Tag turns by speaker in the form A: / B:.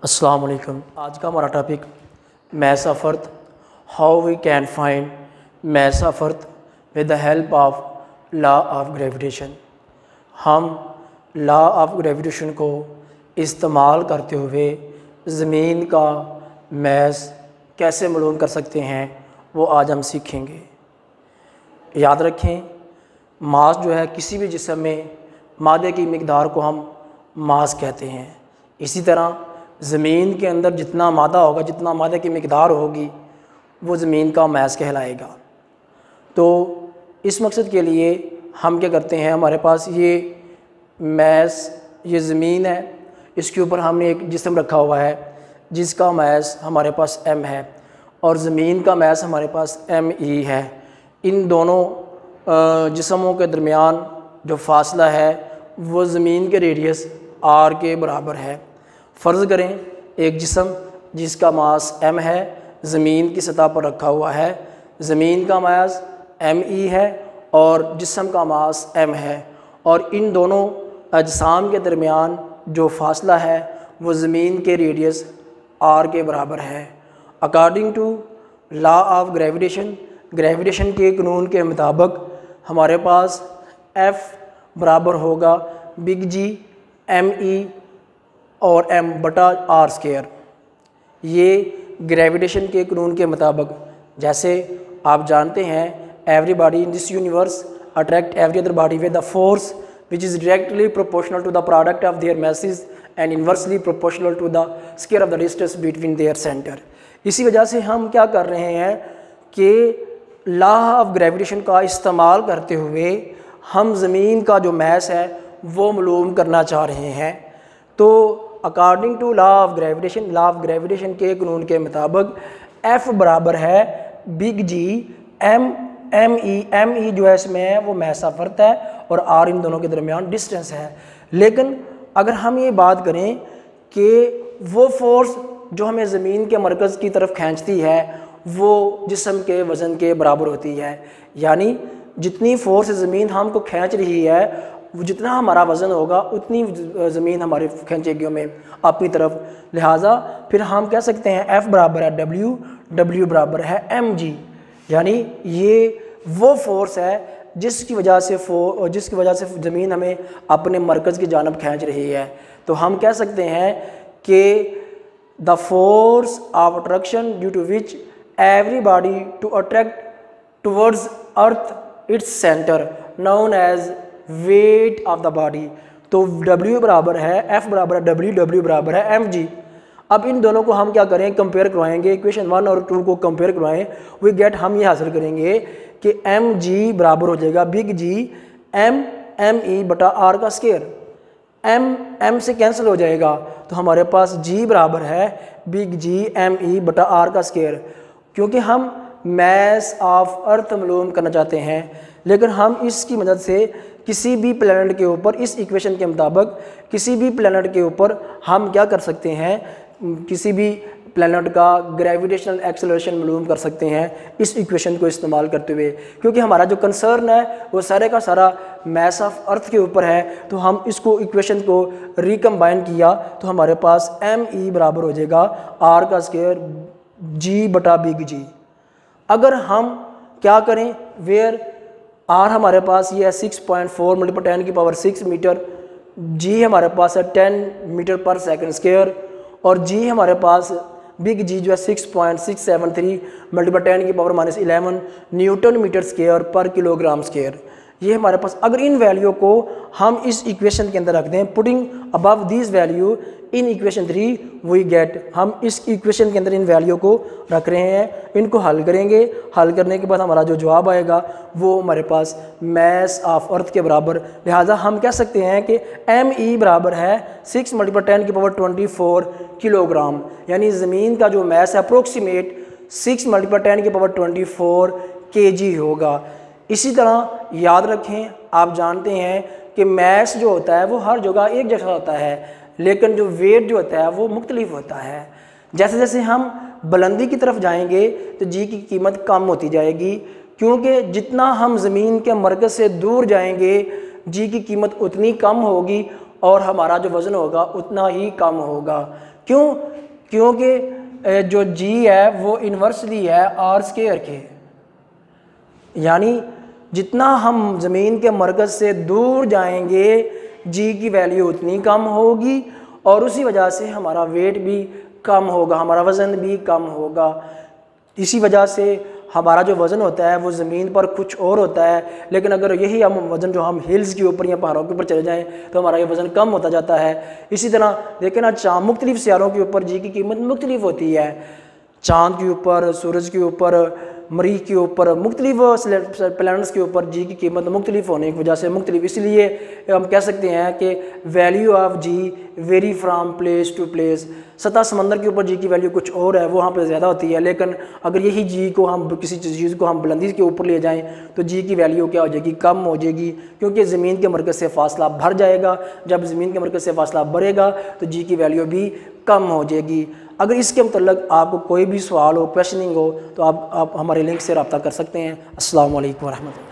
A: अस्सलाम वालेकुम। आज का हमारा topic maths of earth, how we can find maths of earth with the help of law of gravitation. हम लॉ ऑफ ग्रेविटेशन को इस्तेमाल करते हुए ज़मीन का मैथ्स कैसे मालूम कर सकते हैं वो आज हम सीखेंगे। याद रखें, मास जो है किसी भी जिस्म में मादे की मिक़दार को हम मास कहते हैं। इसी तरह ज़मीन के अंदर जितना मादा होगा, जितना मादे की मिक़दार होगी, वो ज़मीन का मैस कहलाएगा। तो इस मकसद के लिए हम क्या करते हैं, हमारे पास ये मैस, ये ज़मीन है, इसके ऊपर हमने एक जिस्म रखा हुआ है जिसका मैस हमारे पास m है और ज़मीन का मैस हमारे पास me है। इन दोनों जिस्मों के दरमियान जो फासला है वो ज़मीन के रेडियस r के बराबर है। फ़र्ज़ करें एक जिस्म जिसका मास m है ज़मीन की सतह पर रखा हुआ है, ज़मीन का मास me है और जिस्म का मास m है, और इन दोनों अजसाम के दरमियान जो फासला है वो ज़मीन के रेडियस r के बराबर है। According to law of gravitation के कानून के मुताबिक हमारे पास F बराबर होगा बिग G me और m बटा r स्क्वायर। ये ग्रेविटेशन के कानून के मुताबिक, जैसे आप जानते हैं, everybody in this universe attract every other body with the force which is directly proportional to the product of their masses and inversely proportional to the square of the distance between their centre. इसी वजह से हम क्या कर रहे हैं कि law of gravitation का इस्तेमाल करते हुए हम ज़मीन का जो मैस है वो मालूम करना चाह रहे हैं। तो according to law of gravitation के कानून के मुताबिक F बराबर है बिग G me जो है इसमें है वो मैस ऑफ अर्थ है और R इन दोनों के दरमियान डिस्टेंस है। लेकिन अगर हम ये बात करें कि वो फोर्स जो हमें ज़मीन के मरकज़ की तरफ खींचती है वो जिस्म के वज़न के बराबर होती है, यानी जितनी फोर्स ज़मीन हमको खींच रही है वो जितना हमारा वज़न होगा उतनी ज़मीन हमारे खींचेगी हमें अपनी तरफ। लिहाजा फिर हम कह सकते हैं F बराबर है W बराबर है mg, यानी ये वो फोर्स है जिसकी वजह से ज़मीन हमें अपने मरकज़ की जानब खींच रही है। तो हम कह सकते हैं कि the force of attraction due to which everybody to attract towards earth its centre known as weight of the body. तो W बराबर है, F बराबर है W बराबर है mg। अब इन दोनों को हम क्या करें, कंपेयर करवाएंगे, इक्वेशन 1 और 2 को कंपेयर करवाएं, वी गेट, हम ये हासिल करेंगे कि mg बराबर हो जाएगा बिग G me बटा r का स्क्वायर। m से कैंसिल हो जाएगा तो हमारे पास G बराबर है बिग G me बटा r का स्क्वायर। क्योंकि हम मैस ऑफ अर्थ मालूम करना चाहते हैं, लेकिन हम इसकी मदद से किसी भी प्लैनेट के ऊपर, इस इक्वेशन के मुताबिक किसी भी प्लैनेट के ऊपर हम क्या कर सकते हैं, किसी भी प्लैनेट का ग्रेविटेशनल एक्सेलरेशन मालूम कर सकते हैं इस इक्वेशन को इस्तेमाल करते हुए। क्योंकि हमारा जो कंसर्न है वो सारे का सारा मैस ऑफ अर्थ के ऊपर है, तो हम इसको इक्वेशन को रिकम्बाइन किया तो हमारे पास me बराबर हो जाएगा r का स्क्वायर G बटा बिग G। अगर हम क्या करें, वेयर R हमारे पास ये है 6.4 × 10⁻⁶ मीटर, G हमारे पास है 10 मीटर पर सेकंड स्क्वायर और G हमारे पास बिग G जो है 6.673 × 10⁻11 न्यूटन मीटर स्क्वायर पर किलोग्राम स्क्वायर। ये हमारे पास, अगर इन वैल्यू को हम इस इक्वेशन के अंदर रख दें, putting above this value in equation 3 we get, हम इस इक्वेशन के अंदर इन वैल्यू को रख रहे हैं, इनको हल करेंगे, हल करने के बाद हमारा जो जवाब आएगा वो हमारे पास मैस ऑफ अर्थ के बराबर। लिहाजा हम कह सकते हैं कि me बराबर है 6 × 10⁻24 किलोग्राम, यानी ज़मीन का जो मैस है अप्रोक्सीमेट 6 × 10⁻24 kg होगा। इसी तरह याद रखें, आप जानते हैं कि मैस जो होता है वो हर जगह एक जैसा होता है, लेकिन जो वेट जो होता है वो मुख्तलिफ होता है। जैसे जैसे हम बुलंदी की तरफ जाएंगे तो जी की कीमत कम होती जाएगी, क्योंकि जितना हम ज़मीन के मरकज़ से दूर जाएंगे जी की कीमत उतनी कम होगी और हमारा जो वज़न होगा उतना ही कम होगा। क्यों? क्योंकि जो जी है वो इन्वर्सली है आर स्क्वायर के, यानी जितना हम ज़मीन के मरकज़ से दूर जाएंगे जी की वैल्यू उतनी कम होगी और उसी वजह से हमारा वेट भी कम होगा, हमारा वज़न भी कम होगा। इसी वजह से हमारा जो वज़न होता है वो ज़मीन पर कुछ और होता है, लेकिन अगर यही हम वज़न जो हम हिल्स के ऊपर या पहाड़ों के ऊपर चले जाएं तो हमारा ये वज़न कम होता जाता है। इसी तरह देखें ना, मुख्तलिफ सियारों के ऊपर जी की कीमत मुख्तलिफ होती है। चाँद के ऊपर, सूरज के ऊपर, मरीख के ऊपर, मुख्तलिफ प्लैनेट्स के ऊपर जी की कीमत मुख्तलिफ होने की वजह से मुख्तलिफ, इसलिए हम कह सकते हैं कि value of G vary from place to place. सतह समंदर के ऊपर जी की वैल्यू कुछ और है, वहाँ पर ज़्यादा होती है, लेकिन अगर यही जी को हम किसी चीज़ को हम बुलंदी के ऊपर ले जाएं तो जी की वैल्यू क्या हो जाएगी? कम हो जाएगी, क्योंकि ज़मीन के मरकज़ से फासला बढ़ जाएगा। जब ज़मीन के मरकज़ से फासला बढ़ेगा तो जी की वैल्यू भी कम हो जाएगी। अगर इसके मतलब आपको कोई भी सवाल हो, क्वेश्चनिंग हो, तो आप हमारे लिंक से रब्ता कर सकते हैं। अस्सलाम वालेकुम व रहमतुल्लाह।